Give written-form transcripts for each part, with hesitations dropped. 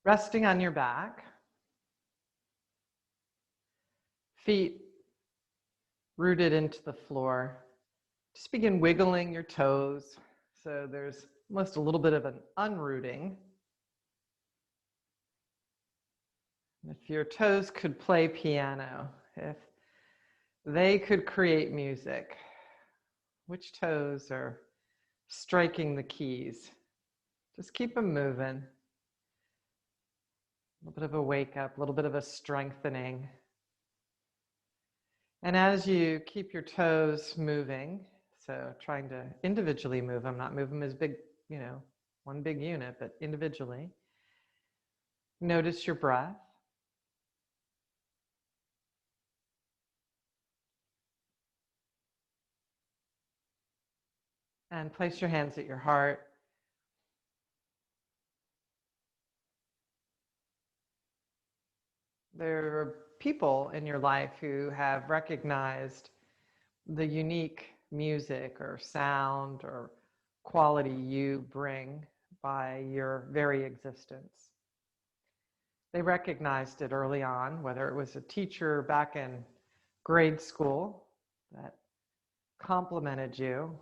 Resting on your back, feet rooted into the floor. Just begin wiggling your toes. So there's almost a little bit of an unrooting. If your toes could play piano, if they could create music, which toes are striking the keys? Just keep them moving. A little bit of a wake up, a little bit of a strengthening. And as you keep your toes moving, so trying to individually move them, not move them as big, one big unit, but individually. Notice your breath. And place your hands at your heart. There are people in your life who have recognized the unique music or sound or quality you bring by your very existence. They recognized it early on, whether it was a teacher back in grade school that complimented you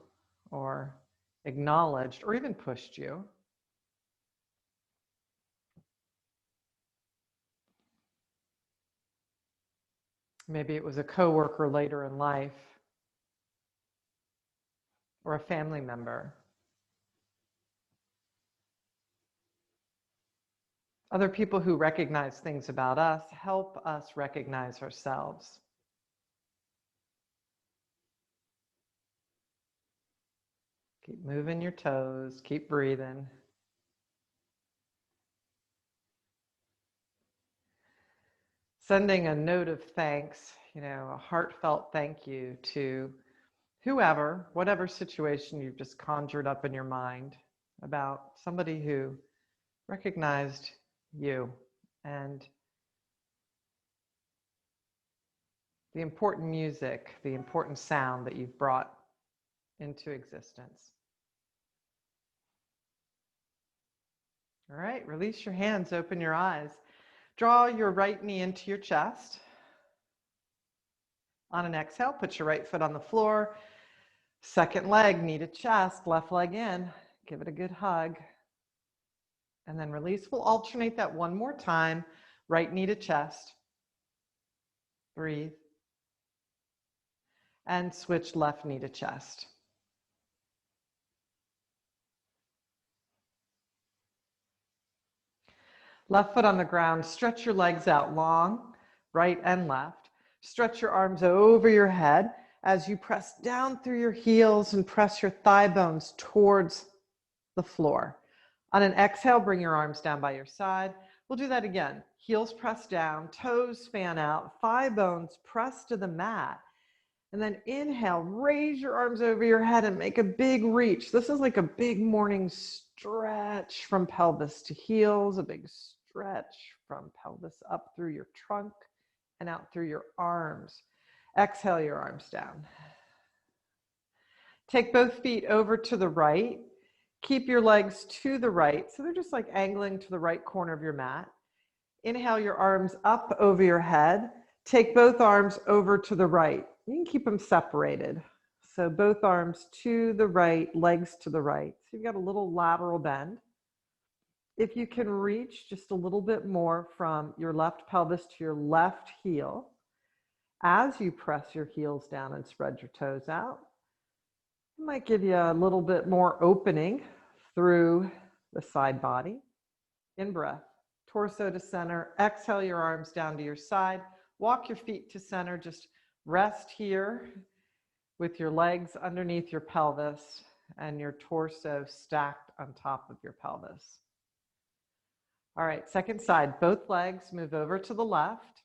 or acknowledged or even pushed you. Maybe it was a coworker later in life or a family member. Other people who recognize things about us help us recognize ourselves. Keep moving your toes, keep breathing. Sending a note of thanks, a heartfelt thank you to whoever, whatever situation you've just conjured up in your mind about somebody who recognized you and the important music, the important sound that you've brought into existence. All right, release your hands, open your eyes. Draw your right knee into your chest. On an exhale, put your right foot on the floor. Second leg, knee to chest, left leg in. Give it a good hug. And then release. We'll alternate that one more time. Right knee to chest. Breathe. And switch left knee to chest. Left foot on the ground. Stretch your legs out long, right and left. Stretch your arms over your head as you press down through your heels and press your thigh bones towards the floor. On an exhale, bring your arms down by your side. We'll do that again. Heels press down, toes fan out, thigh bones press to the mat. And then inhale, raise your arms over your head and make a big reach. This is like a big morning stretch from pelvis to heels, a big stretch from pelvis up through your trunk and out through your arms. Exhale your arms down. Take both feet over to the right. Keep your legs to the right. So they're just like angling to the right corner of your mat. Inhale your arms up over your head. Take both arms over to the right. You can keep them separated. So both arms to the right, legs to the right. So you've got a little lateral bend. If you can reach just a little bit more from your left pelvis to your left heel, as you press your heels down and spread your toes out, it might give you a little bit more opening through the side body. In breath, torso to center. Exhale your arms down to your side. Walk your feet to center. Just rest here with your legs underneath your pelvis and your torso stacked on top of your pelvis. All right, second side. Both legs move over to the left.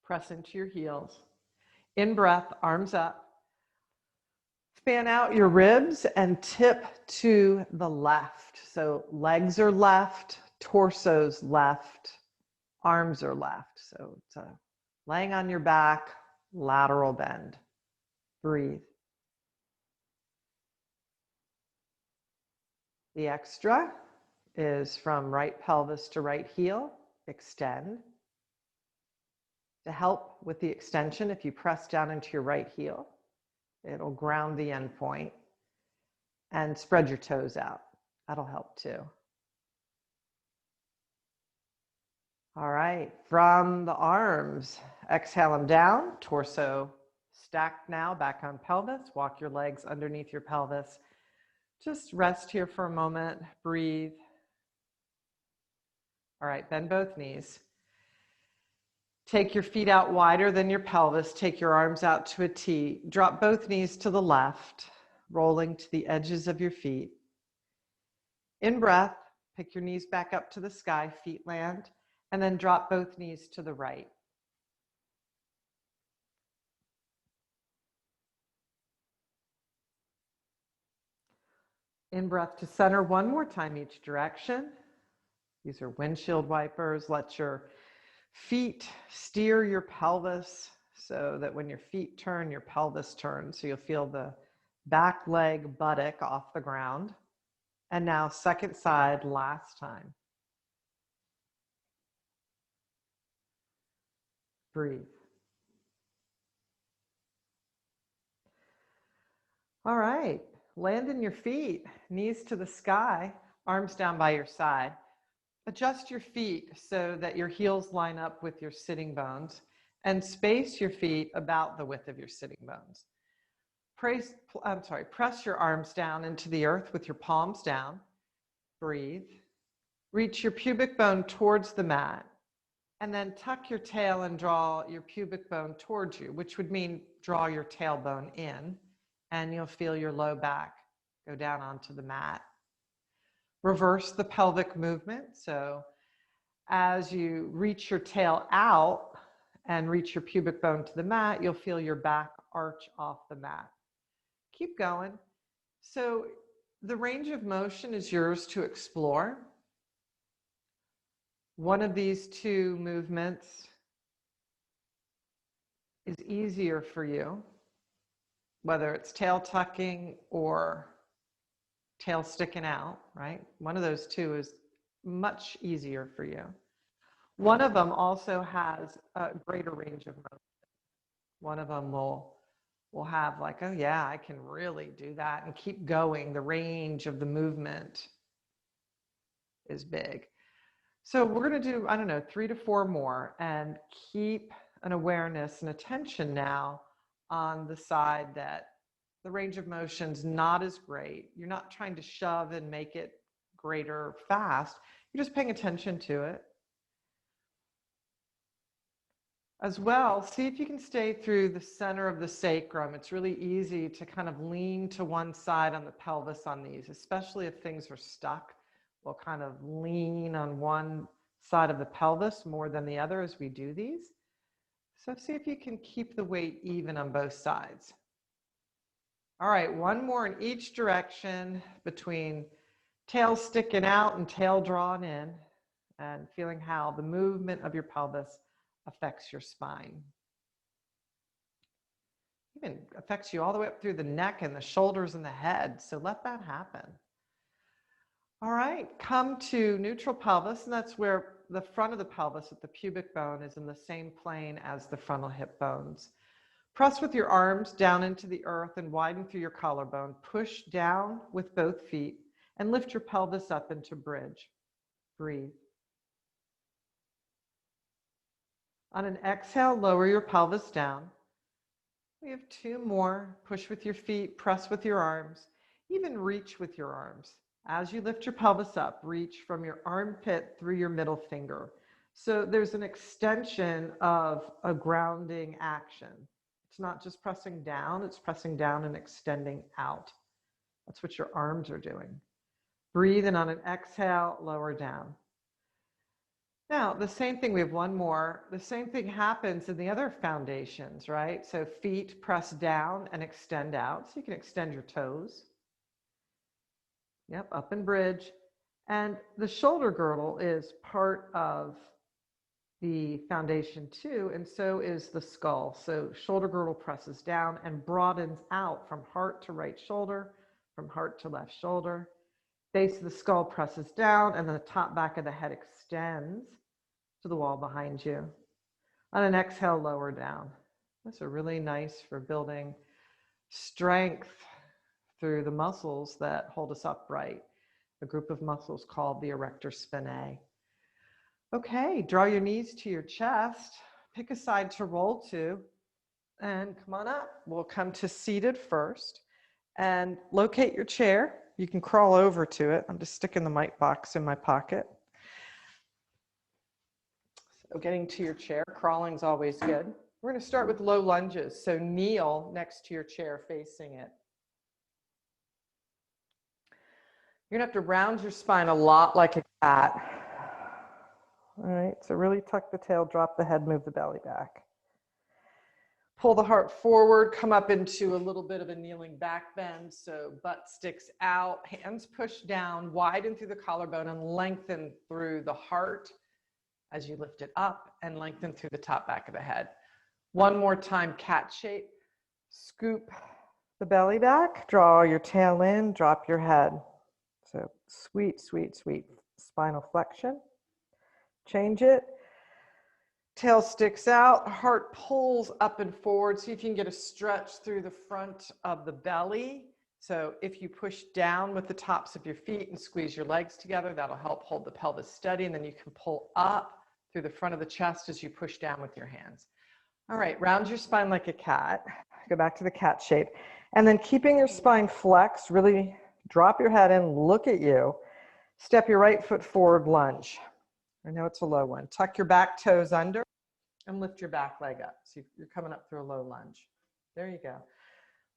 Press into your heels. In breath, arms up. Fan out your ribs and tip to the left. So legs are left, torso's left, arms are left. So it's a laying on your back, lateral bend. Breathe. The extra, is from right pelvis to right heel, extend. To help with the extension, if you press down into your right heel, it'll ground the end point, and spread your toes out. That'll help too. All right, from the arms, exhale them down, torso stacked now, back on pelvis. Walk your legs underneath your pelvis. Just rest here for a moment, breathe. All right, bend both knees. Take your feet out wider than your pelvis. Take your arms out to a T. Drop both knees to the left, rolling to the edges of your feet. In breath, pick your knees back up to the sky, feet land, and then drop both knees to the right. In breath to center one more time each direction. These are windshield wipers. Let your feet steer your pelvis so that when your feet turn, your pelvis turns. So you'll feel the back leg buttock off the ground. And now second side, last time. Breathe. All right, land in your feet, knees to the sky, arms down by your side. Adjust your feet so that your heels line up with your sitting bones and space your feet about the width of your sitting bones. Press your arms down into the earth with your palms down. Breathe. Reach your pubic bone towards the mat, and then tuck your tail and draw your pubic bone towards you, which would mean draw your tailbone in, and you'll feel your low back go down onto the mat. Reverse the pelvic movement. So as you reach your tail out and reach your pubic bone to the mat, you'll feel your back arch off the mat. Keep going. So the range of motion is yours to explore. One of these two movements is easier for you, whether it's tail tucking or tail sticking out, right? One of those two is much easier for you. One of them also has a greater range of motion. One of them will have like, oh yeah, I can really do that and keep going. The range of the movement is big. So we're going to do, I don't know, 3 to 4 more, and keep an awareness and attention now on the side that the range of motion's not as great. You're not trying to shove and make it greater fast. You're just paying attention to it. As well, see if you can stay through the center of the sacrum. It's really easy to kind of lean to one side on the pelvis on these, especially if things are stuck. We'll kind of lean on one side of the pelvis more than the other as we do these. So see if you can keep the weight even on both sides. All right, one more in each direction between tail sticking out and tail drawn in, and feeling how the movement of your pelvis affects your spine. Even affects you all the way up through the neck and the shoulders and the head. So let that happen. All right, come to neutral pelvis, and that's where the front of the pelvis at the pubic bone is in the same plane as the frontal hip bones. Press with your arms down into the earth and widen through your collarbone. Push down with both feet and lift your pelvis up into bridge. Breathe. On an exhale, lower your pelvis down. We have 2 more. Push with your feet, press with your arms, even reach with your arms. As you lift your pelvis up, reach from your armpit through your middle finger. So there's an extension of a grounding action. It's not just pressing down, it's pressing down and extending out. That's what your arms are doing. Breathe, and on an exhale, lower down. Now, the same thing, we have 1 more. The same thing happens in the other foundations, right? So feet press down and extend out. So you can extend your toes. Yep, up and bridge. And the shoulder girdle is part of the foundation too, and so is the skull. So shoulder girdle presses down and broadens out from heart to right shoulder, from heart to left shoulder. Base of the skull presses down, and then the top back of the head extends to the wall behind you. On an exhale, lower down. Those are really nice for building strength through the muscles that hold us upright, a group of muscles called the erector spinae. Okay, draw your knees to your chest, pick a side to roll to, and come on up. We'll come to seated first, and locate your chair. You can crawl over to it. I'm just sticking the mic box in my pocket. So getting to your chair, crawling is always good. We're going to start with low lunges. So kneel next to your chair facing it. You're going to have to round your spine a lot like a cat. All right, so really tuck the tail, drop the head, move the belly back. Pull the heart forward, come up into a little bit of a kneeling back bend. So butt sticks out, hands push down, widen through the collarbone and lengthen through the heart as you lift it up and lengthen through the top back of the head. One more time, cat shape. Scoop the belly back, draw your tail in, drop your head. So sweet, sweet, sweet spinal flexion. Change it. Tail sticks out, heart pulls up and forward. See if you can get a stretch through the front of the belly. So if you push down with the tops of your feet and squeeze your legs together, that'll help hold the pelvis steady. And then you can pull up through the front of the chest as you push down with your hands. All right, round your spine like a cat. Go back to the cat shape. And then keeping your spine flexed, really drop your head in, look at you. Step your right foot forward, lunge. I know it's a low one. Tuck your back toes under and lift your back leg up. So you're coming up through a low lunge. There you go.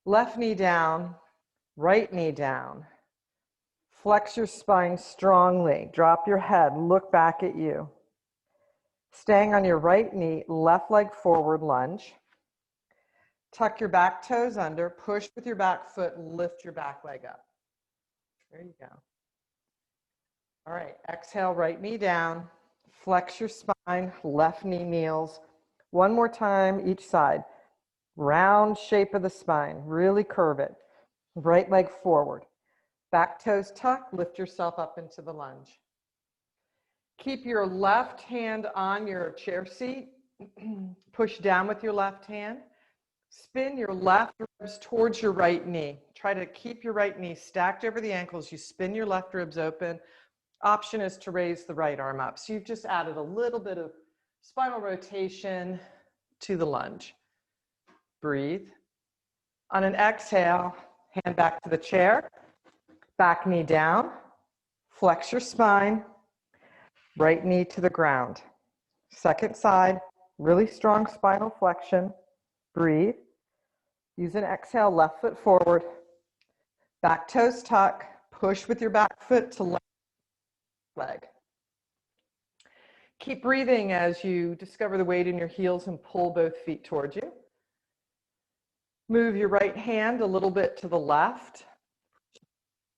Left knee down, right knee down. Flex your spine strongly. Drop your head, look back at you. Staying on your right knee, left leg forward, lunge. Tuck your back toes under, push with your back foot, lift your back leg up. There you go. All right, exhale, right knee down, flex your spine, left knee kneels. One more time, each side. Round shape of the spine, really curve it. Right leg forward. Back toes tucked, lift yourself up into the lunge. Keep your left hand on your chair seat. Push down with your left hand. Spin your left ribs towards your right knee. Try to keep your right knee stacked over the ankles. You spin your left ribs open. Option is to raise the right arm up. So you've just added a little bit of spinal rotation to the lunge. Breathe. On an exhale, hand back to the chair. Back knee down. Flex your spine. Right knee to the ground. Second side, really strong spinal flexion. Breathe. Use an exhale, left foot forward. Back toes tuck. Push with your back foot to left leg. Keep breathing as you discover the weight in your heels and pull both feet towards you. Move your right hand a little bit to the left.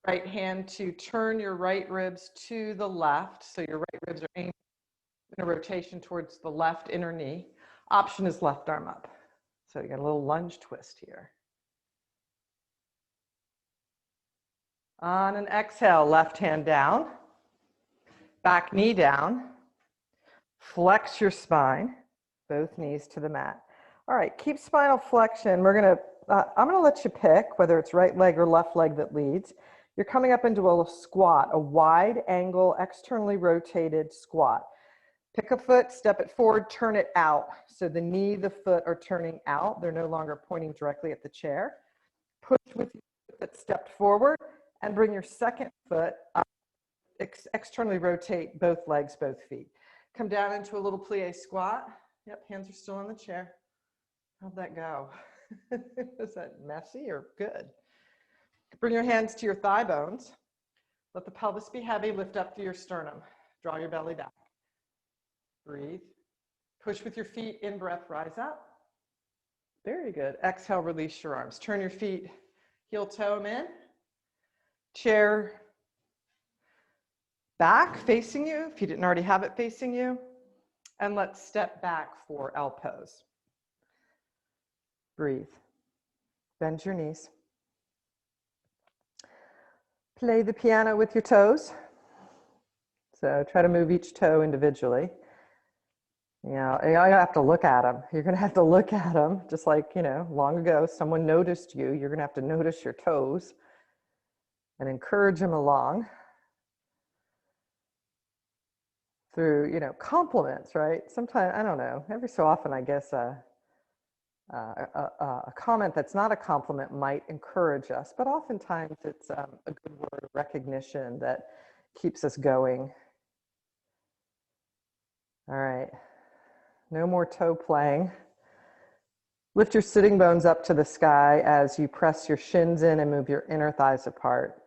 Right hand to turn your right ribs to the left. So your right ribs are aimed in a rotation towards the left inner knee. Option is left arm up. So you got a little lunge twist here. On an exhale, left hand down. Back knee down. Flex your spine, both knees to the mat. All right, keep spinal flexion. I'm gonna let you pick whether it's right leg or left leg that leads. You're coming up into a squat, a wide angle, externally rotated squat. Pick a foot, step it forward, turn it out. So the knee, the foot are turning out. They're no longer pointing directly at the chair. Push with your foot that stepped forward and bring your second foot up. Externally rotate both legs, both feet. Come down into a little plie squat. Yep, hands are still on the chair. How'd that go? Was that messy or good? Bring your hands to your thigh bones. Let the pelvis be heavy. Lift up through your sternum. Draw your belly back. Breathe. Push with your feet. In breath, rise up. Very good. Exhale, release your arms. Turn your feet, heel toe them in. Chair back facing you, if you didn't already have it facing you. And let's step back for L pose. Breathe. Bend your knees. Play the piano with your toes. So try to move each toe individually. You know, you have to look at them. You're going to have to look at them, just like, you know, long ago, someone noticed you. You're going to have to notice your toes and encourage them along through, you know, compliments, right? Sometimes, I don't know, every so often, I guess, a comment that's not a compliment might encourage us, but oftentimes it's a good word of recognition that keeps us going. All right, no more toe playing. Lift your sitting bones up to the sky as you press your shins in and move your inner thighs apart.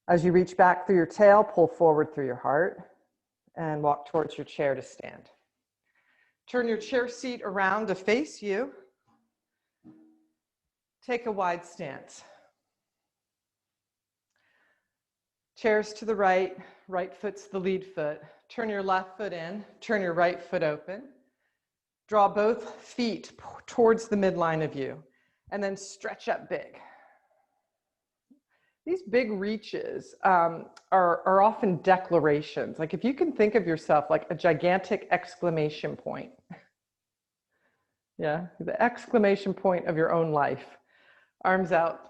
As you reach back through your tail, pull forward through your heart and walk towards your chair to stand. Turn your chair seat around to face you. Take a wide stance. Chairs to the right, right foot's the lead foot. Turn your left foot in, turn your right foot open. Draw both feet towards the midline of you, and then stretch up big. These big reaches are often declarations. Like if you can think of yourself like a gigantic exclamation point. Yeah, the exclamation point of your own life. Arms out,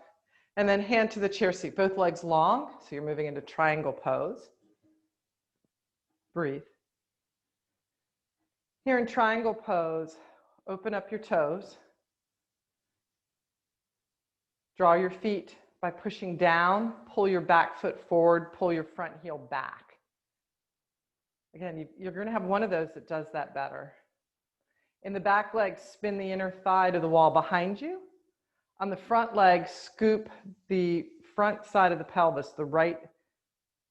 and then hand to the chair seat. Both legs long, so you're moving into triangle pose. Breathe. Here in triangle pose, open up your toes. Draw your feet by pushing down, pull your back foot forward, pull your front heel back. Again, you're going to have one of those that does that better. In the back leg, spin the inner thigh to the wall behind you. On the front leg, scoop the front side of the pelvis, the right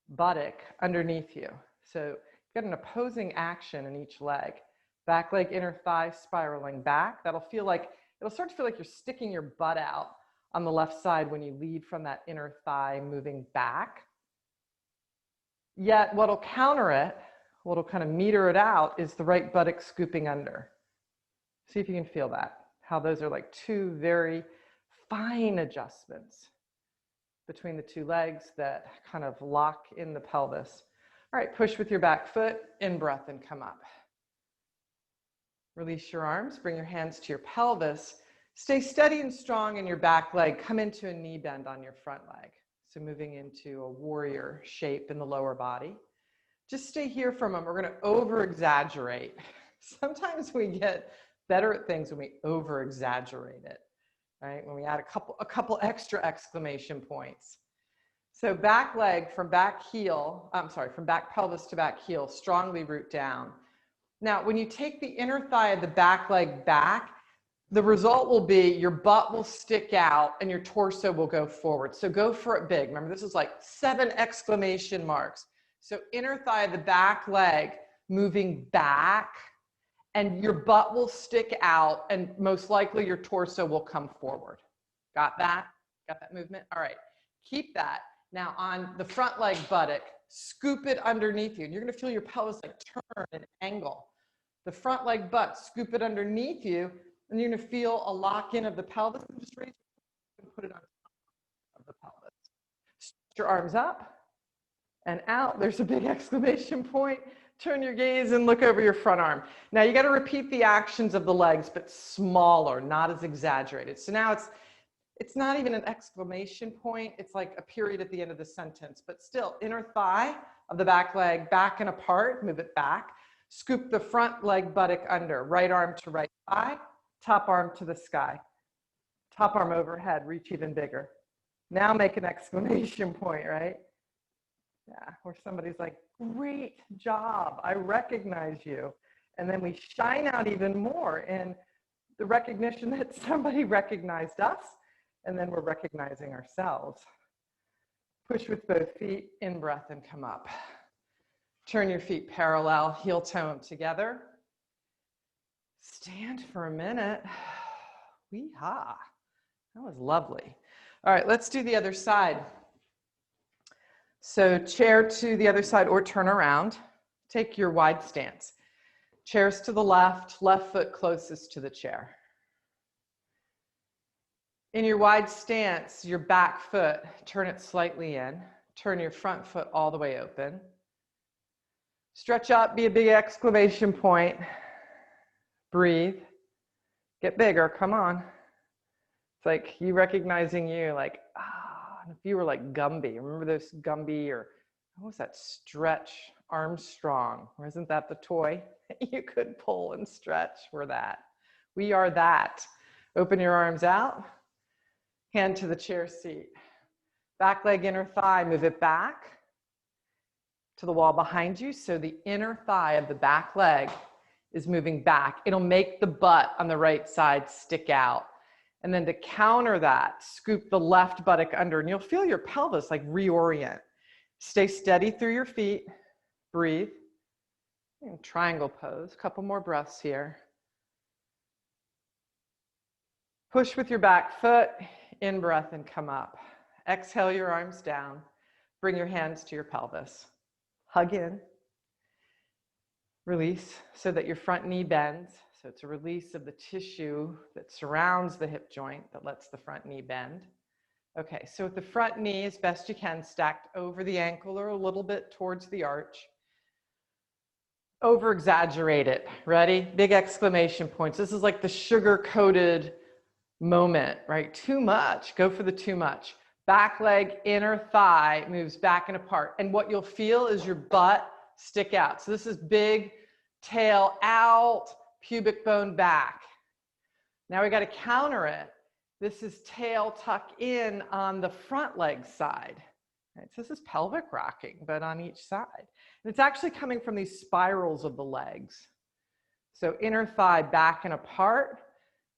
buttock underneath you. So you've got an opposing action in each leg. Back leg, inner thigh spiraling back. It'll start to feel like you're sticking your butt out on the left side when you lead from that inner thigh moving back. Yet what'll counter it, what'll kind of meter it out, is the right buttock scooping under. See if you can feel that, how those are like two very fine adjustments between the two legs that kind of lock in the pelvis. All right, push with your back foot, in breath and come up. Release your arms, bring your hands to your pelvis. Stay steady and strong in your back leg. Come into a knee bend on your front leg. So moving into a warrior shape in the lower body. Just stay here for a moment. We're going to over-exaggerate. Sometimes we get better at things when we over-exaggerate it, right? When we add a couple extra exclamation points. So back leg from back pelvis to back heel, strongly root down. Now, when you take the inner thigh of the back leg back, the result will be your butt will stick out and your torso will go forward. So go for it big. Remember, this is like 7 exclamation marks. So inner thigh of the back leg moving back, and your butt will stick out, and most likely your torso will come forward. Got that? Got that movement? All right, keep that. Now on the front leg buttock, scoop it underneath you, and you're gonna feel your pelvis like turn and angle. The front leg butt, scoop it underneath you, and you're gonna feel a lock in of the pelvis, and just raise it and put it on top of the pelvis. Stretch your arms up and out. There's a big exclamation point. Turn your gaze and look over your front arm. Now you got to repeat the actions of the legs, but smaller, not as exaggerated. So now it's not even an exclamation point. It's like a period at the end of the sentence, but still inner thigh of the back leg back and apart, move it back. Scoop the front leg buttock under, right arm to right thigh, top arm to the sky. Top arm overhead, reach even bigger. Now make an exclamation point, right? Yeah, where somebody's like, great job, I recognize you. And then we shine out even more in the recognition that somebody recognized us, and then we're recognizing ourselves. Push with both feet, in breath and come up. Turn your feet parallel, heel toe them together. Stand for a minute. Wee-ha, that was lovely. All right, let's do the other side. So chair to the other side or turn around. Take your wide stance. Chairs to the left, left foot closest to the chair. In your wide stance, your back foot, turn it slightly in. Turn your front foot all the way open. Stretch up, be a big exclamation point. Breathe. Get bigger, come on. It's like you recognizing you, like, if you were like Gumby, remember those Gumby, or what was that, Stretch Armstrong? Or isn't that the toy you could pull and stretch? We're that. We are that. Open your arms out, hand to the chair seat. Back leg, inner thigh, move it back to the wall behind you. So the inner thigh of the back leg is moving back. It'll make the butt on the right side stick out. And then to counter that, scoop the left buttock under, and you'll feel your pelvis like reorient. Stay steady through your feet. Breathe. Triangle pose. A couple more breaths here. Push with your back foot. In breath and come up. Exhale your arms down. Bring your hands to your pelvis. Hug in. Release so that your front knee bends. So it's a release of the tissue that surrounds the hip joint that lets the front knee bend. Okay, so with the front knee as best you can stacked over the ankle or a little bit towards the arch. Over exaggerate it. Ready? Big exclamation points. This is like the sugar-coated moment, right? Too much. Go for the too much. Back leg, inner thigh moves back and apart. And what you'll feel is your butt stick out. So this is big tail out, pubic bone back. Now we got to counter it. This is tail tuck in on the front leg side. Right? So this is pelvic rocking, but on each side. And it's actually coming from these spirals of the legs. So inner thigh back and apart.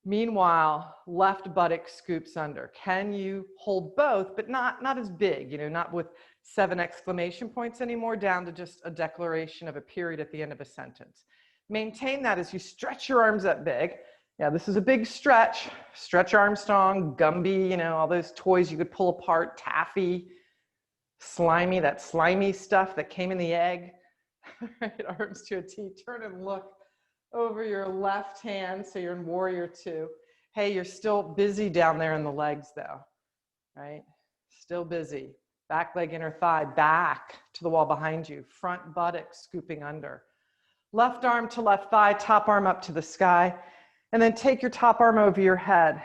Meanwhile, left buttock scoops under. Can you hold both, but not as big, not with 7 exclamation points anymore, down to just a declaration of a period at the end of a sentence. Maintain that as you stretch your arms up big. Yeah, this is a big stretch. Stretch Armstrong, Gumby, all those toys you could pull apart, taffy, slimy, that slimy stuff that came in the egg. Right, arms to a T. Turn and look over your left hand, so you're in warrior 2. Hey, you're still busy down there in the legs though, right? Still busy. Back leg, inner thigh, back to the wall behind you. Front buttock scooping under. Left arm to left thigh, top arm up to the sky. And then take your top arm over your head.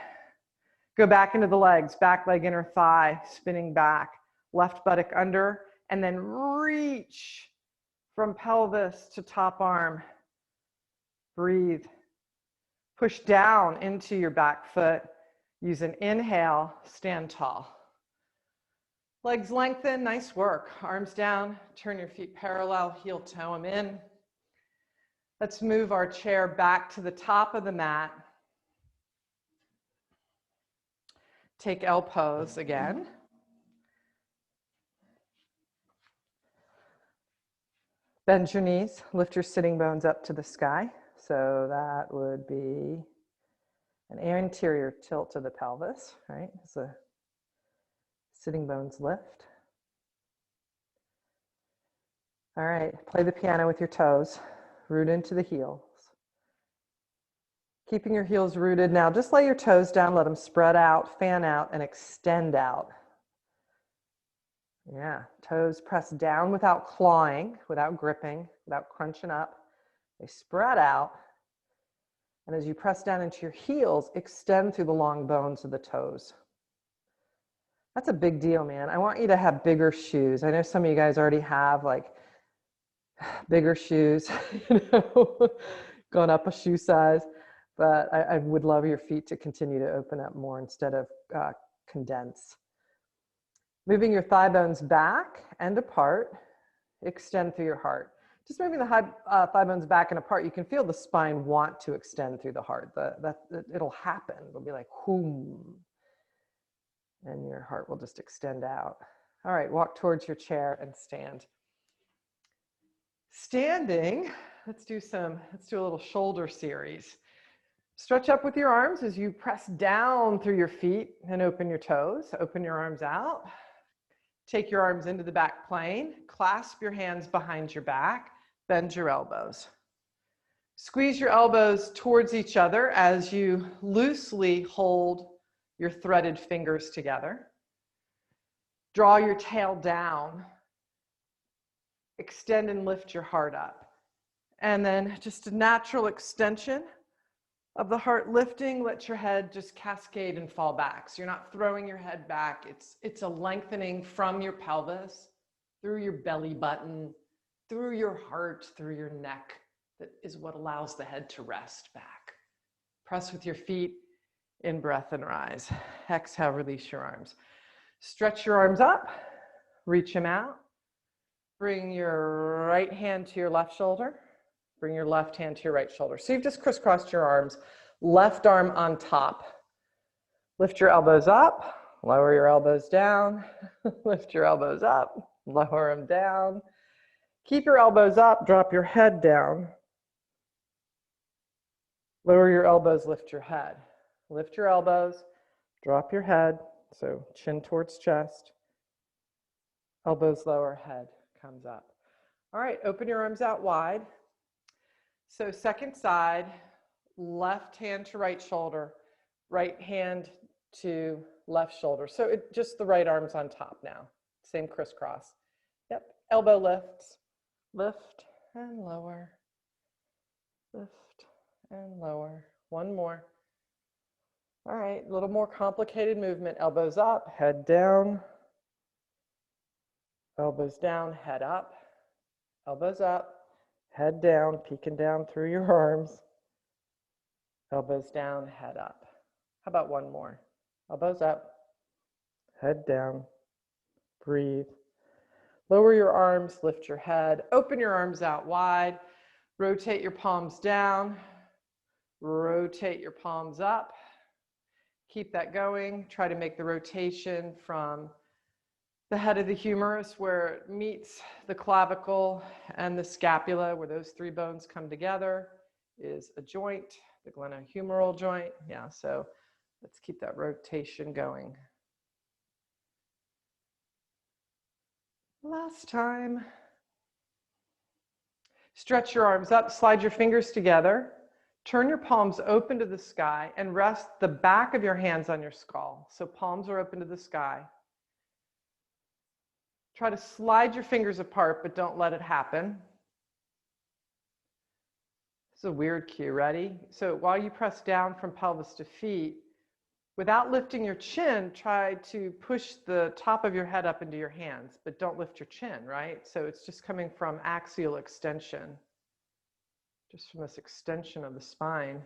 Go back into the legs, back leg, inner thigh, spinning back. Left buttock under, and then reach from pelvis to top arm. Breathe. Push down into your back foot. Use an inhale, stand tall. Legs lengthen, nice work. Arms down, turn your feet parallel, heel toe them in. Let's move our chair back to the top of the mat. Take L pose again. Bend your knees, lift your sitting bones up to the sky. So that would be an anterior tilt to the pelvis, right? As the sitting bones lift. All right, play the piano with your toes. Root into the heels. Keeping your heels rooted now, just lay your toes down, let them spread out, fan out, and extend out. Yeah, toes press down without clawing, without gripping, without crunching up. They spread out. And as you press down into your heels, extend through the long bones of the toes. That's a big deal, man. I want you to have bigger shoes. I know some of you guys already have like bigger shoes, going up a shoe size, but I would love your feet to continue to open up more instead of condense. Moving your thigh bones back and apart, extend through your heart. Just moving the thigh bones back and apart, you can feel the spine want to extend through the heart. It'll happen. It'll be like, whoom. And your heart will just extend out. All right, walk towards your chair and stand. Standing, let's do a little shoulder series. Stretch up with your arms as you press down through your feet and open your toes. Open your arms out. Take your arms into the back plane. Clasp your hands behind your back. Bend your elbows. Squeeze your elbows towards each other as you loosely hold your threaded fingers together. Draw your tail down. Extend and lift your heart up. And then just a natural extension of the heart lifting. Let your head just cascade and fall back. So you're not throwing your head back. It's a lengthening from your pelvis, through your belly button, through your heart, through your neck. That is what allows the head to rest back. Press with your feet, in breath and rise. Exhale, release your arms. Stretch your arms up, reach them out. Bring your right hand to your left shoulder. Bring your left hand to your right shoulder. So you've just crisscrossed your arms, left arm on top. Lift your elbows up, lower your elbows down. Lift your elbows up, lower them down. Keep your elbows up, drop your head down. Lower your elbows, lift your head. Lift your elbows, drop your head, so chin towards chest. Elbows lower, head comes up. All right, open your arms out wide. So second side, left hand to right shoulder, right hand to left shoulder. So just the right arm's on top now. Same crisscross. Yep, elbow lifts, lift and lower, lift and lower. One more. All right, a little more complicated movement. Elbows up, head down. Elbows down, head up. Elbows up, head down, peeking down through your arms. Elbows down, head up. How about one more? Elbows up, head down. Breathe. Lower your arms, lift your head. Open your arms out wide. Rotate your palms down. Rotate your palms up. Keep that going. Try to make the rotation from the head of the humerus where it meets the clavicle and the scapula, where those three bones come together, is a joint, the glenohumeral joint. Yeah, so let's keep that rotation going. Last time. Stretch your arms up, slide your fingers together. Turn your palms open to the sky and rest the back of your hands on your skull. So palms are open to the sky. Try to slide your fingers apart, but don't let it happen. This is a weird cue. Ready? So while you press down from pelvis to feet, without lifting your chin, try to push the top of your head up into your hands, but don't lift your chin, right? So it's just coming from axial extension. Just from this extension of the spine.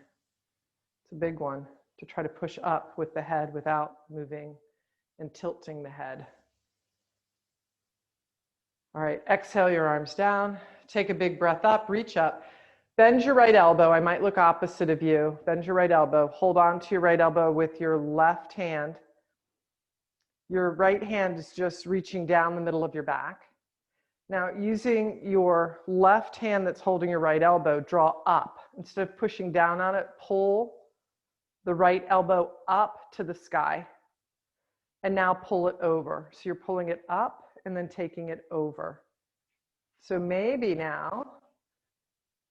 It's a big one to try to push up with the head without moving and tilting the head. All right, exhale your arms down. Take a big breath up, reach up. Bend your right elbow. I might look opposite of you. Bend your right elbow. Hold on to your right elbow with your left hand. Your right hand is just reaching down the middle of your back. Now, using your left hand that's holding your right elbow, draw up. Instead of pushing down on it, pull the right elbow up to the sky. And now pull it over. So you're pulling it up and then taking it over. So maybe now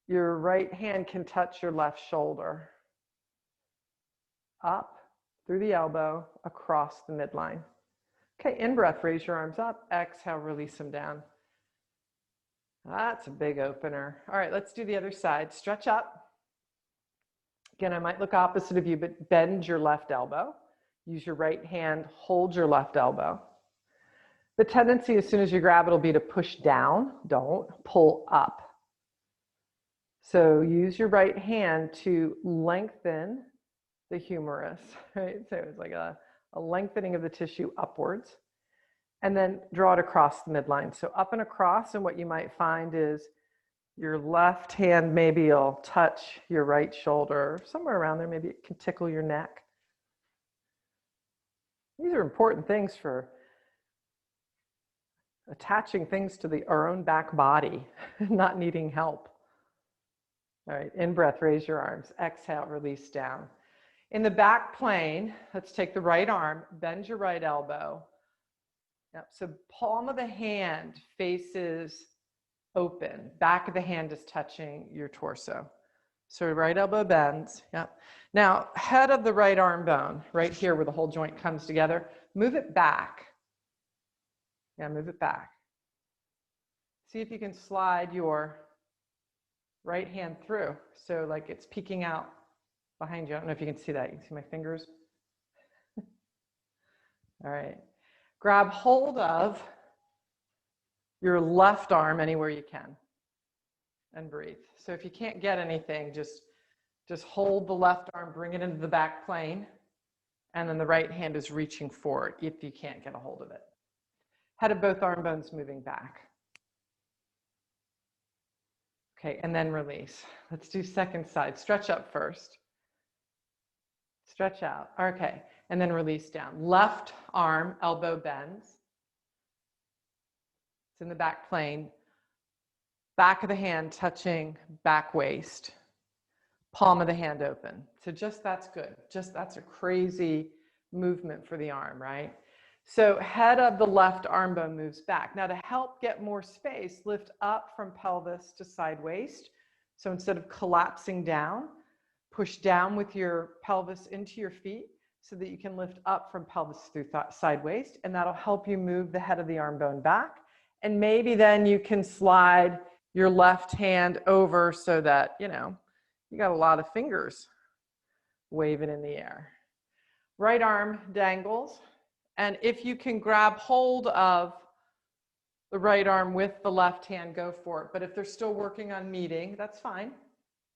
your right hand can touch your left shoulder. Up through the elbow, across the midline. Okay, in-breath, raise your arms up. Exhale, release them down. That's a big opener. All right, let's do the other side. Stretch up. Again, I might look opposite of you, but bend your left elbow. Use your right hand, hold your left elbow. The tendency as soon as you grab it will be to push down. Don't pull up. So use your right hand to lengthen the humerus, right? So it's like a lengthening of the tissue upwards. And then draw it across the midline. So up and across, and what you might find is your left hand maybe will touch your right shoulder, somewhere around there, maybe it can tickle your neck. These are important things for attaching things to our own back body, not needing help. All right, in-breath, raise your arms. Exhale, release down. In the back plane, let's take the right arm, bend your right elbow. Yep, so palm of the hand faces open. Back of the hand is touching your torso. So right elbow bends. Yep. Now, head of the right arm bone, right here where the whole joint comes together, move it back. Yeah, move it back. See if you can slide your right hand through. So like it's peeking out behind you. I don't know if you can see that. You can see my fingers. All right. Grab hold of your left arm anywhere you can and breathe. So if you can't get anything, just hold the left arm, bring it into the back plane, and then the right hand is reaching forward if you can't get a hold of it. Head of both arm bones moving back. Okay, and then release. Let's do second side. Stretch up first. Stretch out. Okay, and then release down. Left arm, elbow bends. It's in the back plane. Back of the hand touching back waist. Palm of the hand open. So just that's good. Just that's a crazy movement for the arm, right? So head of the left arm bone moves back. Now to help get more space, lift up from pelvis to side waist. So instead of collapsing down, push down with your pelvis into your feet so that you can lift up from pelvis through side waist. And that'll help you move the head of the arm bone back. And maybe then you can slide your left hand over so that, you know, you got a lot of fingers waving in the air. Right arm dangles. And if you can grab hold of the right arm with the left hand, go for it. But if they're still working on meeting, that's fine.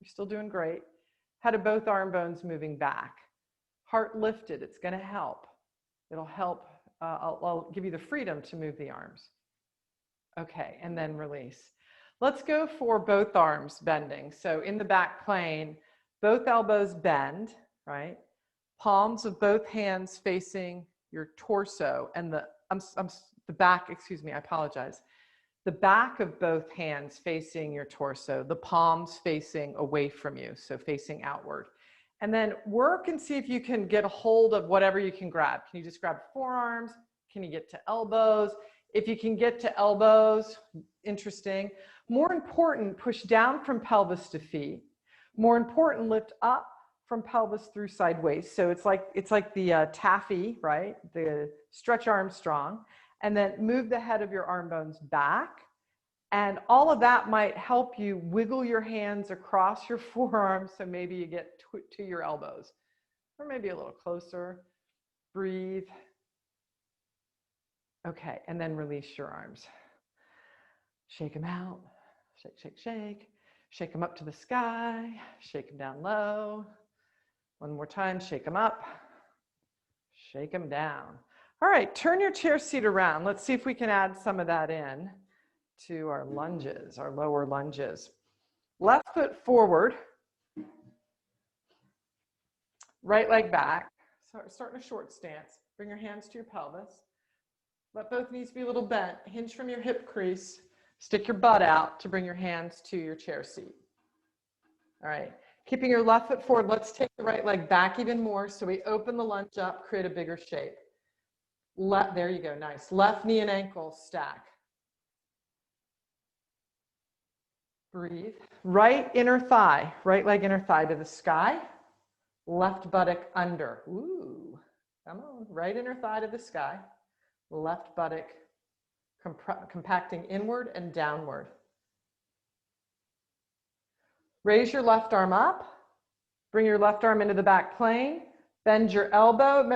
You're still doing great. Head of both arm bones moving back. Heart lifted, it's going to help. It'll help. I'll give you the freedom to move the arms. Okay, and then release. Let's go for both arms bending. So in the back plane, both elbows bend, right? Palms of both hands facing your torso and the back, excuse me, I apologize. The back of both hands facing your torso, the palms facing away from you, so facing outward. And then work and see if you can get a hold of whatever you can grab. Can you just grab forearms? Can you get to elbows? If you can get to elbows, interesting. More important, push down from pelvis to feet. More important, lift up from pelvis through side waist. So it's like the taffy, right? The stretch Armstrong. And then move the head of your arm bones back. And all of that might help you wiggle your hands across your forearms so maybe you get to your elbows. Or maybe a little closer. Breathe. Okay, and then release your arms. Shake them out. Shake, shake, shake. Shake them up to the sky. Shake them down low. One more time, shake them up. Shake them down. All right, turn your chair seat around. Let's see if we can add some of that in to our lunges, our lower lunges. Left foot forward. Right leg back. Start in a short stance. Bring your hands to your pelvis. Let both knees be a little bent. Hinge from your hip crease. Stick your butt out to bring your hands to your chair seat. All right. Keeping your left foot forward, let's take the right leg back even more. So we open the lunge up, create a bigger shape. There you go, nice. Left knee and ankle stack. Breathe. Right inner thigh, right leg inner thigh to the sky. Left buttock under. Ooh, come on. Right inner thigh to the sky. Left buttock compacting inward and downward. Raise your left arm up. Bring your left arm into the back plane. Bend your elbow.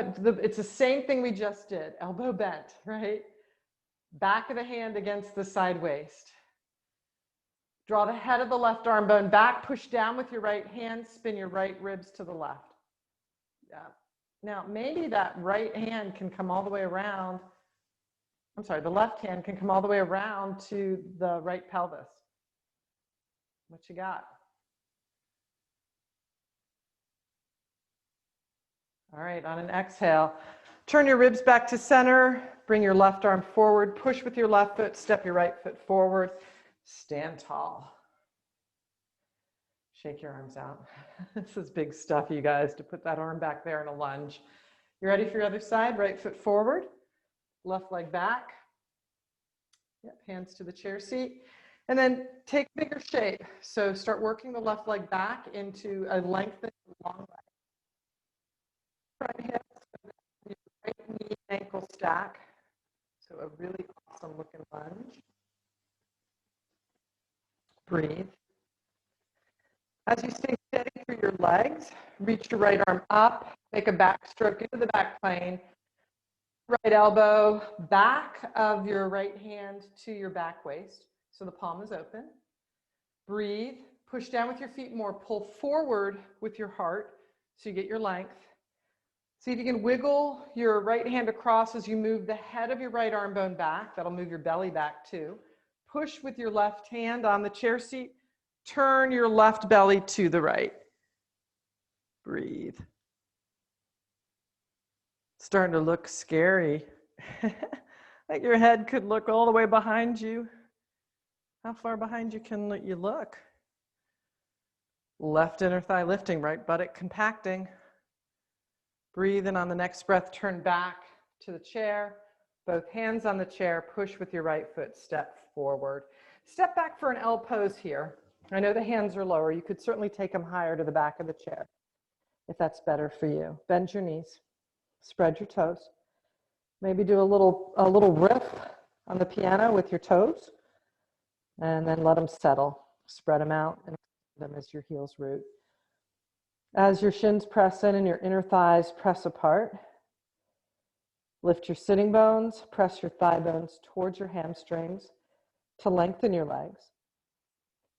It's the same thing we just did. Elbow bent, right? Back of the hand against the side waist. Draw the head of the left arm bone back. Push down with your right hand. Spin your right ribs to the left. Yeah. Now, maybe that right hand can come all the way around. I'm sorry, the left hand can come all the way around to the right pelvis. What you got? All right, on an exhale, turn your ribs back to center, bring your left arm forward, push with your left foot, step your right foot forward, stand tall. Shake your arms out. This is big stuff, you guys, to put that arm back there in a lunge. You ready for your other side? Right foot forward, left leg back. Yep, hands to the chair seat. And then take bigger shape. So start working the left leg back into a lengthened long leg. Front hip, your right knee ankle stack. So a really awesome looking lunge. Breathe. As you stay steady through your legs, reach your right arm up, make a backstroke into the back plane. Right elbow back of your right hand to your back waist. So the palm is open. Breathe. Push down with your feet more. Pull forward with your heart so you get your length. See if you can wiggle your right hand across as you move the head of your right arm bone back. That'll move your belly back too. Push with your left hand on the chair seat. Turn your left belly to the right. Breathe. Starting to look scary. Like your head could look all the way behind you. How far behind you can you look? Left inner thigh lifting, right buttock compacting. Breathe in on the next breath, turn back to the chair. Both hands on the chair, push with your right foot, step forward. Step back for an L pose here. I know the hands are lower. You could certainly take them higher to the back of the chair if that's better for you. Bend your knees, spread your toes. Maybe do a little riff on the piano with your toes, and then let them settle. Spread them out and extend them as your heels root. As your shins press in and your inner thighs press apart, lift your sitting bones, press your thigh bones towards your hamstrings to lengthen your legs.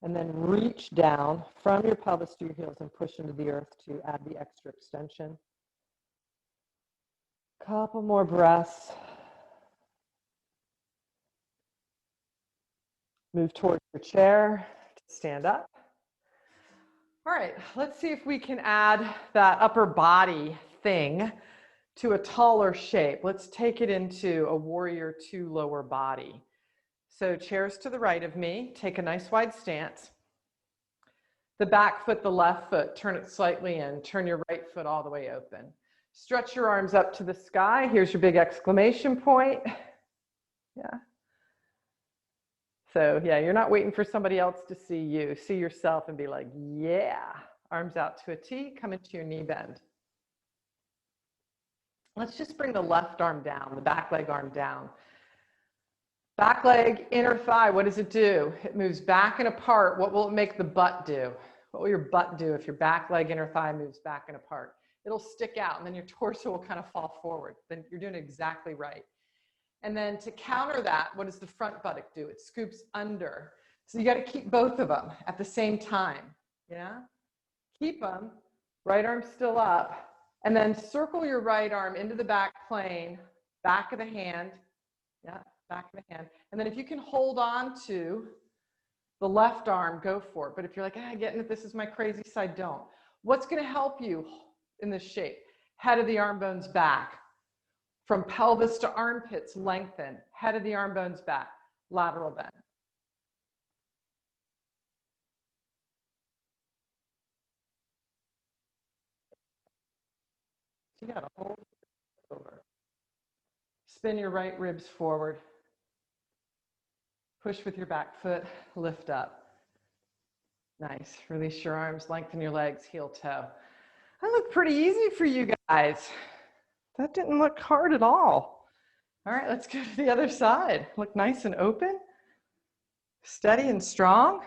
And then reach down from your pelvis to your heels and push into the earth to add the extra extension. Couple more breaths. Move towards your chair to stand up. All right, let's see if we can add that upper body thing to a taller shape. Let's take it into a warrior two lower body. So chairs to the right of me, take a nice wide stance. The back foot, the left foot, turn it slightly in, turn your right foot all the way open. Stretch your arms up to the sky. Here's your big exclamation point. Yeah. So yeah, you're not waiting for somebody else to see you. See yourself and be like, yeah. Arms out to a T, come into your knee bend. Let's just bring the left arm down, the back leg arm down. Back leg, inner thigh, what does it do? It moves back and apart. What will it make the butt do? What will your butt do if your back leg, inner thigh moves back and apart? It'll stick out and then your torso will kind of fall forward. Then you're doing it exactly right. And then to counter that, what does the front buttock do? It scoops under. So you got to keep both of them at the same time. Yeah? Keep them, right arm still up, and then circle your right arm into the back plane, back of the hand. Yeah, back of the hand. And then if you can hold on to the left arm, go for it. But if you're like, getting it, this is my crazy side, don't. What's going to help you in this shape? Head of the arm bones back. From pelvis to armpits, lengthen. Head of the arm bones back. Lateral bend. So you got to hold it over. Spin your right ribs forward. Push with your back foot, lift up. Nice. Release your arms, lengthen your legs, heel toe. That looked pretty easy for you guys. That didn't look hard at all. All right, let's go to the other side. Look nice and open, steady and strong.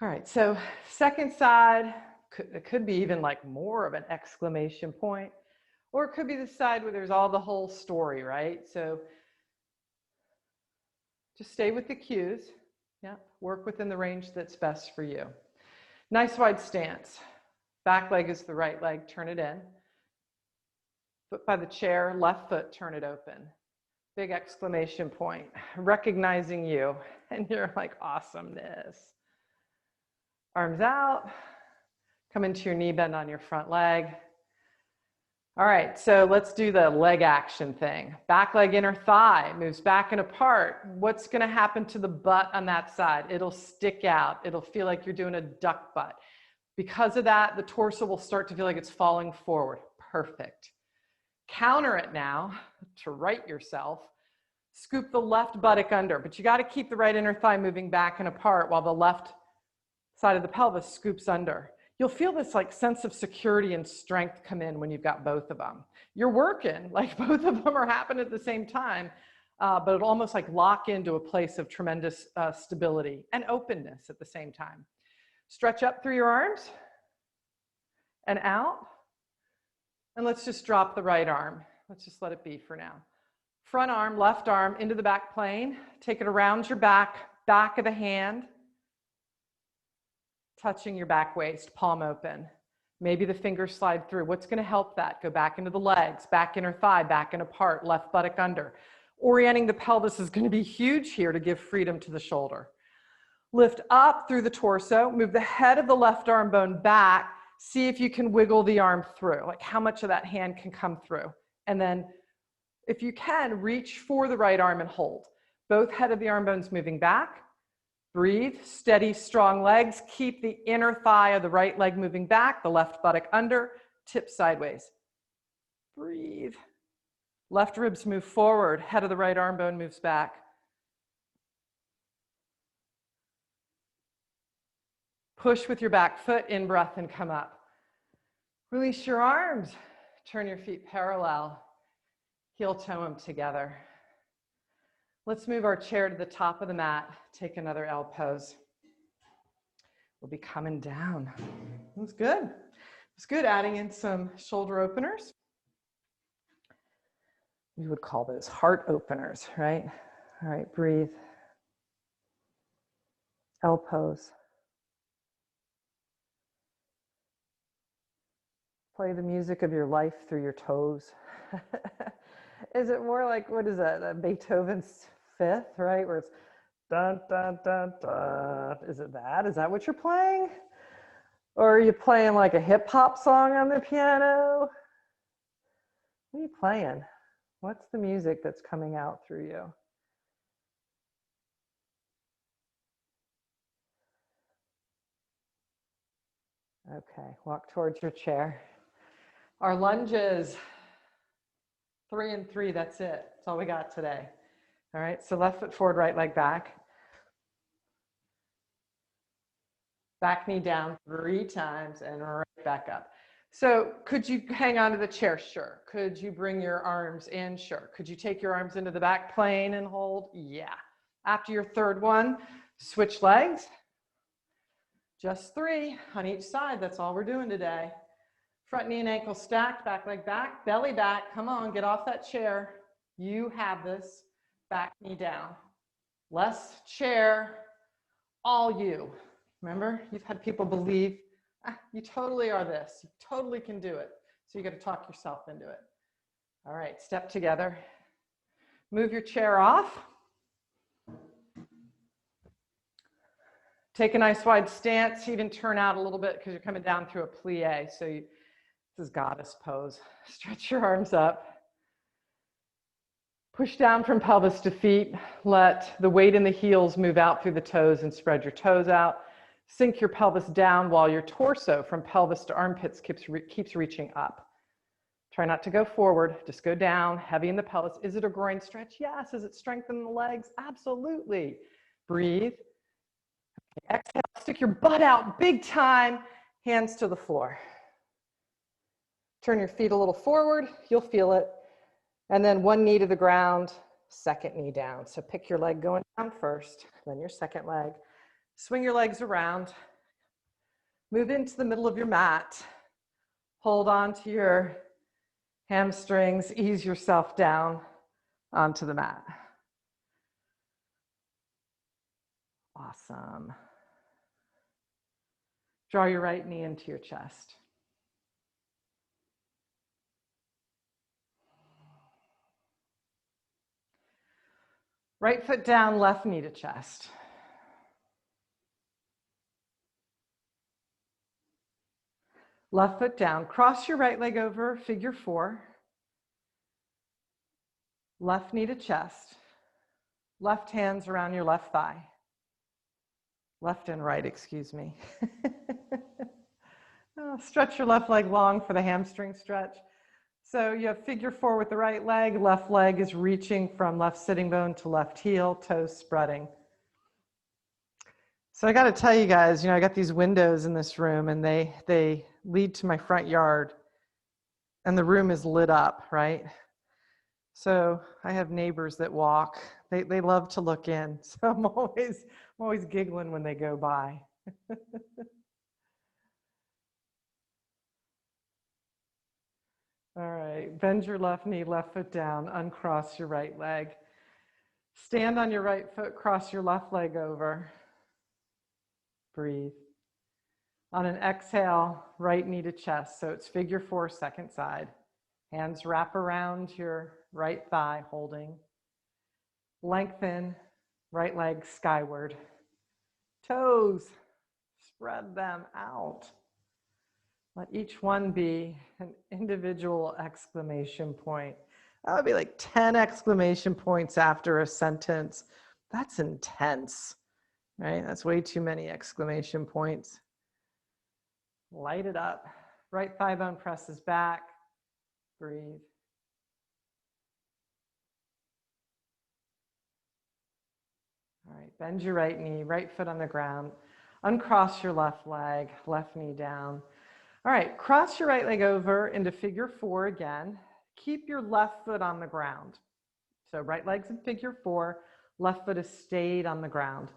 All right, so second side, it could be even like more of an exclamation point, or it could be the side where there's all the whole story, right? So just stay with the cues. Yeah, work within the range that's best for you. Nice wide stance. Back leg is the right leg, turn it in. Foot by the chair, left foot, turn it open. Big exclamation point, recognizing you and your like awesomeness. Arms out, come into your knee bend on your front leg. All right, so let's do the leg action thing. Back leg, inner thigh moves back and apart. What's gonna happen to the butt on that side? It'll stick out. It'll feel like you're doing a duck butt. Because of that, the torso will start to feel like it's falling forward. Perfect. Counter it now to right yourself. Scoop the left buttock under, but you got to keep the right inner thigh moving back and apart while the left side of the pelvis scoops under. You'll feel this like sense of security and strength come in when you've got both of them. You're working, like both of them are happening at the same time, but it'll almost like lock into a place of tremendous stability and openness at the same time. Stretch up through your arms and out. And let's just drop the right arm. Let's just let it be for now. Front arm, left arm into the back plane. Take it around your back, back of the hand, touching your back waist, palm open. Maybe the fingers slide through. What's going to help that? Go back into the legs, back inner thigh, back and apart, left buttock under. Orienting the pelvis is going to be huge here to give freedom to the shoulder. Lift up through the torso. Move the head of the left arm bone back. See if you can wiggle the arm through, like how much of that hand can come through. And then if you can, reach for the right arm and hold. Both head of the arm bones moving back. Breathe, steady, strong legs. Keep the inner thigh of the right leg moving back, the left buttock under, tip sideways. Breathe. Left ribs move forward, head of the right arm bone moves back. Push with your back foot, in breath and come up. Release your arms. Turn your feet parallel. Heel toe them together. Let's move our chair to the top of the mat. Take another L pose. We'll be coming down. It was good. It was good adding in some shoulder openers. We would call those heart openers, right? All right, breathe. L pose. Play the music of your life through your toes. Is it more like, what is that, Beethoven's Fifth, right? Where it's dun, dun, dun, dun. Is it that? Is that what you're playing? Or are you playing like a hip hop song on the piano? What are you playing? What's the music that's coming out through you? Okay, walk towards your chair. Our lunges, 3 and 3, that's it. That's all we got today. All right, so left foot forward, right leg back. Back knee down 3 times and right back up. So could you hang on to the chair? Sure. Could you bring your arms in? Sure. Could you take your arms into the back plane and hold? Yeah. After your third one, switch legs. Just 3 on each side. That's all we're doing today. Front knee and ankle stacked, back leg back, belly back. Come on, get off that chair. You have this. Back knee down. Less chair, all you. Remember, you've had people believe, you totally are this. You totally can do it. So you got to talk yourself into it. All right, step together. Move your chair off. Take a nice wide stance. Even turn out a little bit because you're coming down through a plie. So this is goddess pose. Stretch your arms up. Push down from pelvis to feet. Let the weight in the heels move out through the toes and spread your toes out. Sink your pelvis down while your torso from pelvis to armpits keeps reaching up. Try not to go forward, just go down, heavy in the pelvis. Is it a groin stretch? Yes. Is it strengthening the legs? Absolutely. Breathe. Exhale, stick your butt out big time, hands to the floor. Turn your feet a little forward, you'll feel it. And then one knee to the ground, second knee down. So pick your leg going down first, then your second leg. Swing your legs around. Move into the middle of your mat. Hold on to your hamstrings. Ease yourself down onto the mat. Awesome. Draw your right knee into your chest. Right foot down, left knee to chest. Left foot down. Cross your right leg over, figure 4. Left knee to chest. Left hands around your left thigh. Left and right, excuse me. Oh, stretch your left leg long for the hamstring stretch. So you have figure four with the right leg is reaching from left sitting bone to left heel, toes spreading. So I got to tell you guys, I got these windows in this room and they lead to my front yard and the room is lit up, right? So I have neighbors that walk. They love to look in. So I'm always giggling when they go by. All right, bend your left knee, left foot down, uncross your right leg. Stand on your right foot, cross your left leg over. Breathe. On an exhale, right knee to chest. So it's figure four, second side. Hands wrap around your right thigh, holding. Lengthen, right leg skyward. Toes, spread them out. Let each one be an individual exclamation point. That would be like 10 exclamation points after a sentence. That's intense, right? That's way too many exclamation points. Light it up. Right thigh bone presses back. Breathe. All right, bend your right knee, right foot on the ground. Uncross your left leg, left knee down. All right, cross your right leg over into figure four again. Keep your left foot on the ground. So right leg's in figure four, left foot is stayed on the ground.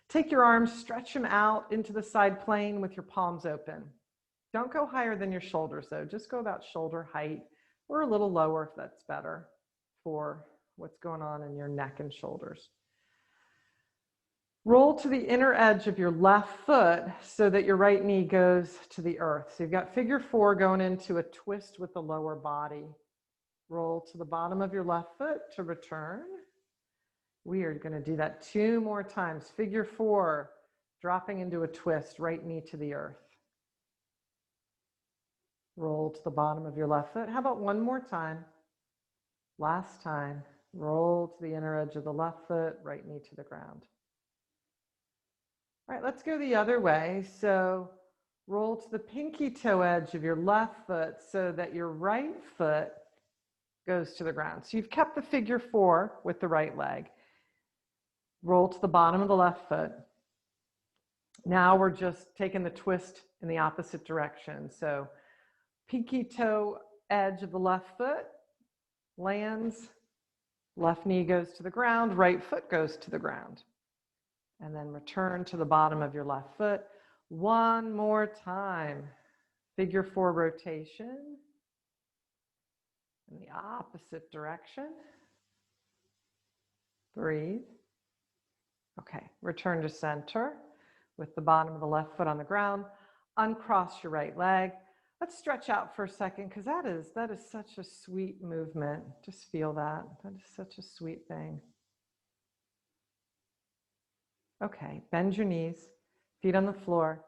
Take your arms, stretch them out into the side plane with your palms open. Don't go higher than your shoulders though, just go about shoulder height or a little lower if that's better for what's going on in your neck and shoulders. Roll to the inner edge of your left foot so that your right knee goes to the earth. So you've got figure four going into a twist with the lower body. Roll to the bottom of your left foot to return. We are going to do that 2 more times. Figure four, dropping into a twist, right knee to the earth. Roll to the bottom of your left foot. How about 1 more time? Last time. Roll to the inner edge of the left foot, right knee to the ground. All right, let's go the other way. So roll to the pinky toe edge of your left foot so that your right foot goes to the ground. So you've kept the figure four with the right leg. Roll to the bottom of the left foot. Now we're just taking the twist in the opposite direction. So pinky toe edge of the left foot lands, left knee goes to the ground, right foot goes to the ground. And then return to the bottom of your left foot. 1 more time. Figure four rotation in the opposite direction. Breathe. Okay, return to center with the bottom of the left foot on the ground. Uncross your right leg. Let's stretch out for a second because that is such a sweet movement. Just feel that. That is such a sweet thing. Okay, bend your knees, feet on the floor.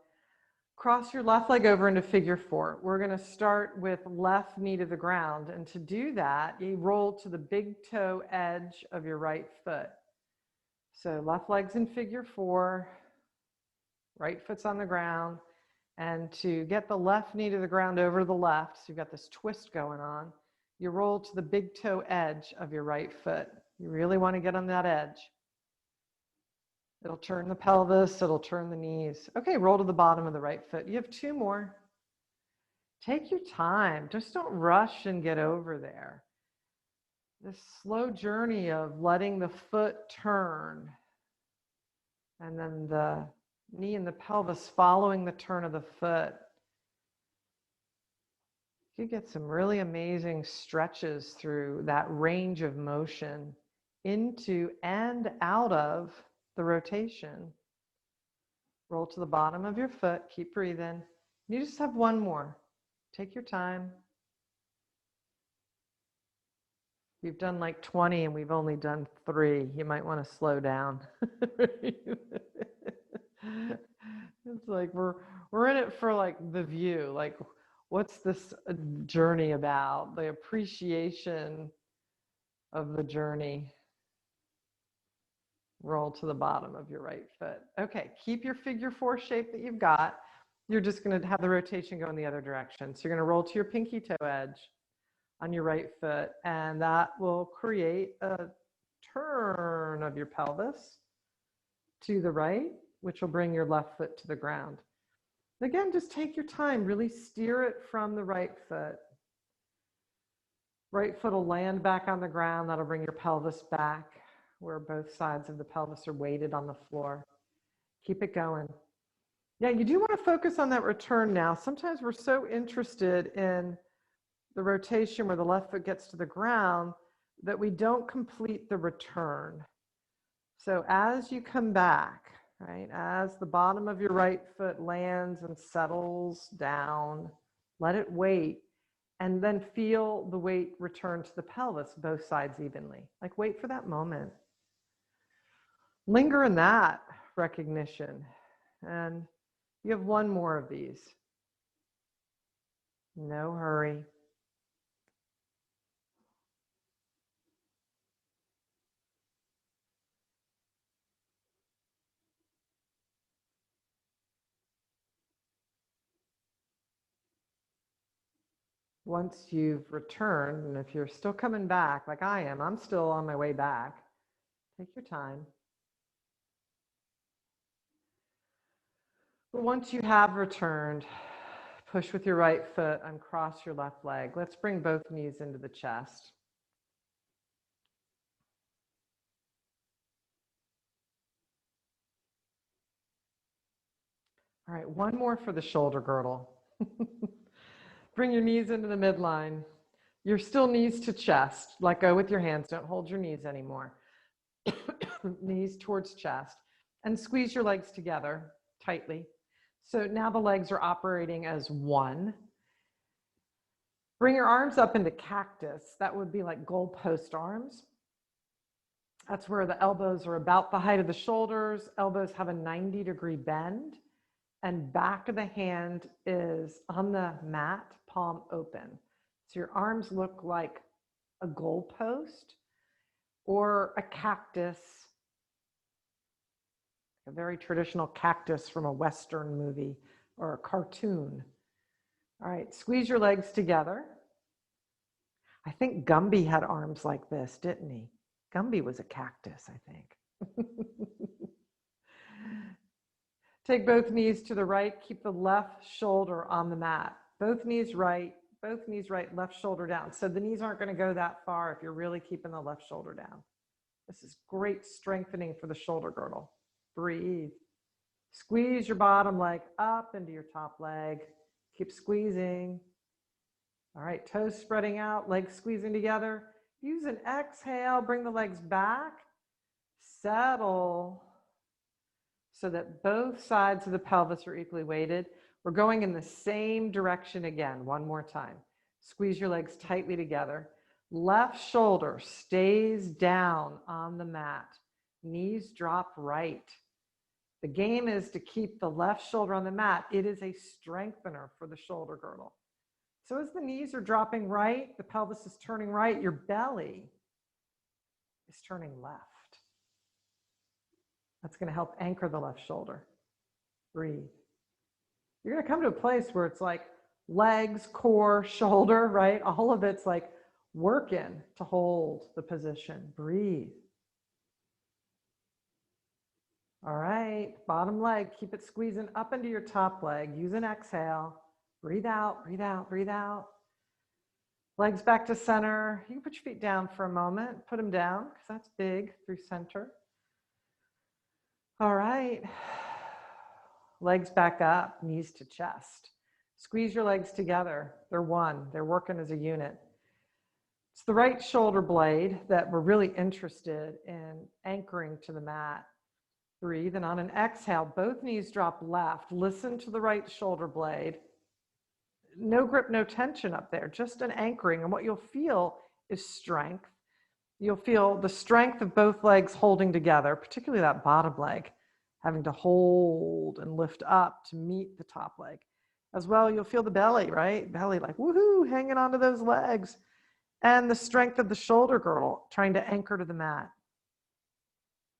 Cross your left leg over into figure four. We're going to start with left knee to the ground. And to do that, you roll to the big toe edge of your right foot. So left leg's in figure four, right foot's on the ground. And to get the left knee to the ground over the left, so you've got this twist going on, you roll to the big toe edge of your right foot. You really want to get on that edge. It'll turn the pelvis, it'll turn the knees. Okay, roll to the bottom of the right foot. You have 2 more. Take your time. Just don't rush and get over there. This slow journey of letting the foot turn and then the knee and the pelvis following the turn of the foot. You get some really amazing stretches through that range of motion into and out of the rotation. Roll to the bottom of your foot, keep breathing. You just have 1 more. Take your time. We've done like 20 and we've only done 3. You might want to slow down. It's like we're in it for like the view, like what's this journey about? The appreciation of the journey. Roll to the bottom of your right foot. Okay, keep your figure four shape that you've got. You're just going to have the rotation go in the other direction. So you're going to roll to your pinky toe edge. on your right foot, and that will create a turn of your pelvis to the right, which will bring your left foot to the ground. Again, just take your time, really steer it from the right foot. Right foot will land back on the ground. That'll bring your pelvis back where both sides of the pelvis are weighted on the floor. Keep it going. Yeah, you do want to focus on that return now. Sometimes we're so interested in the rotation where the left foot gets to the ground that we don't complete the return. So as you come back, right, as the bottom of your right foot lands and settles down, let it wait, and then feel the weight return to the pelvis, both sides evenly. Like, wait for that moment. Linger in that recognition. And you have one more of these. No hurry. Once you've returned, and if you're still coming back, like I am, I'm still on my way back, take your time. But once you have returned, push with your right foot, uncross your left leg. Let's bring both knees into the chest. All right, one more for the shoulder girdle. Bring your knees into the midline. You're still knees to chest. Let go with your hands. Don't hold your knees anymore. Knees towards chest. And squeeze your legs together tightly. So now the legs are operating as one. Bring your arms up into cactus. That would be like goalpost arms. That's where the elbows are about the height of the shoulders. Elbows have a 90-degree bend. And back of the hand is on the mat, palm open. So your arms look like a goalpost or a cactus, a very traditional cactus from a Western movie or a cartoon. All right, squeeze your legs together. I think Gumby had arms like this, didn't he? Gumby was a cactus, I think. Take both knees to the right. Keep the left shoulder on the mat. Both knees right, left shoulder down. So the knees aren't going to go that far if you're really keeping the left shoulder down. This is great strengthening for the shoulder girdle. Breathe. Squeeze your bottom leg up into your top leg. Keep squeezing. All right, toes spreading out, legs squeezing together. Use an exhale, bring the legs back. Settle so that both sides of the pelvis are equally weighted. We're going in the same direction again, one more time. Squeeze your legs tightly together. Left shoulder stays down on the mat. Knees drop right. The game is to keep the left shoulder on the mat. It is a strengthener for the shoulder girdle. So as the knees are dropping right, the pelvis is turning right, your belly is turning left. That's going to help anchor the left shoulder. Breathe. You're going to come to a place where it's like legs, core, shoulder, right? All of it's like working to hold the position. Breathe. All right, bottom leg, keep it squeezing up into your top leg. Use an exhale. Breathe out, breathe out, breathe out. Legs back to center. You can put your feet down for a moment. Put them down because that's big through center. All right. Legs back up, knees to chest. Squeeze your legs together. They're one. They're working as a unit. It's the right shoulder blade that we're really interested in anchoring to the mat. Breathe, and on an exhale, both knees drop left. Listen to the right shoulder blade. No grip, no tension up there, just an anchoring. And what you'll feel is strength. You'll feel the strength of both legs holding together, particularly that bottom leg, having to hold and lift up to meet the top leg. As well, you'll feel the belly, right? Belly like, woohoo, hanging onto those legs. And the strength of the shoulder girdle, trying to anchor to the mat.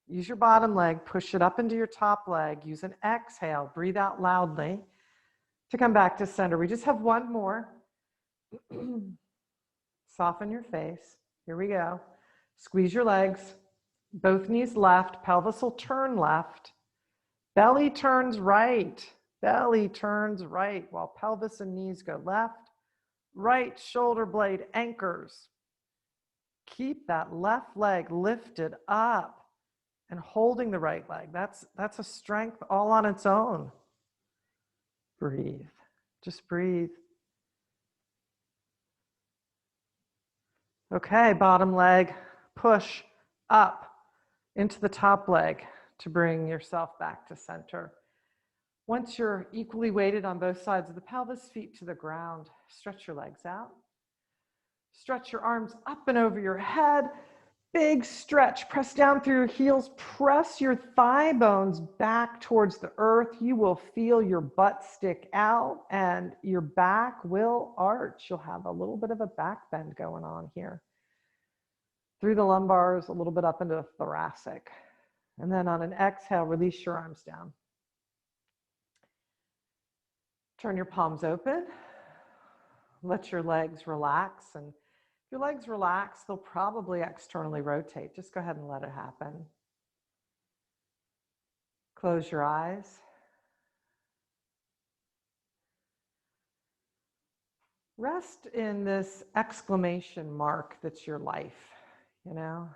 Use your bottom leg, push it up into your top leg. Use an exhale, breathe out loudly to come back to center. We just have one more. Soften your face. Here we go. Squeeze your legs. Both knees left. Pelvis will turn left. Belly turns right. Belly turns right while pelvis and knees go left. Right shoulder blade anchors. Keep that left leg lifted up and holding the right leg. That's a strength all on its own. Breathe. Just breathe. Okay, bottom leg, push up into the top leg to bring yourself back to center. Once you're equally weighted on both sides of the pelvis, feet to the ground, stretch your legs out. Stretch your arms up and over your head. Big stretch. Press down through your heels. Press your thigh bones back towards the earth. You will feel your butt stick out and your back will arch. You'll have a little bit of a back bend going on here. Through the lumbars, a little bit up into the thoracic. And then on an exhale, release your arms down. Turn your palms open. Let your legs relax. And if your legs relax, they'll probably externally rotate. Just go ahead and let it happen. Close your eyes. Rest in this exclamation mark that's your life, you know.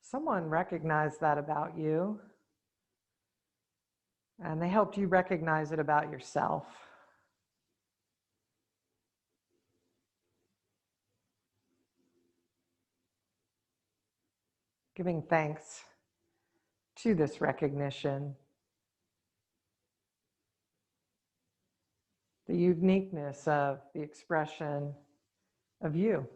Someone recognized that about you, and they helped you recognize it about yourself. Giving thanks to this recognition, the uniqueness of the expression of you.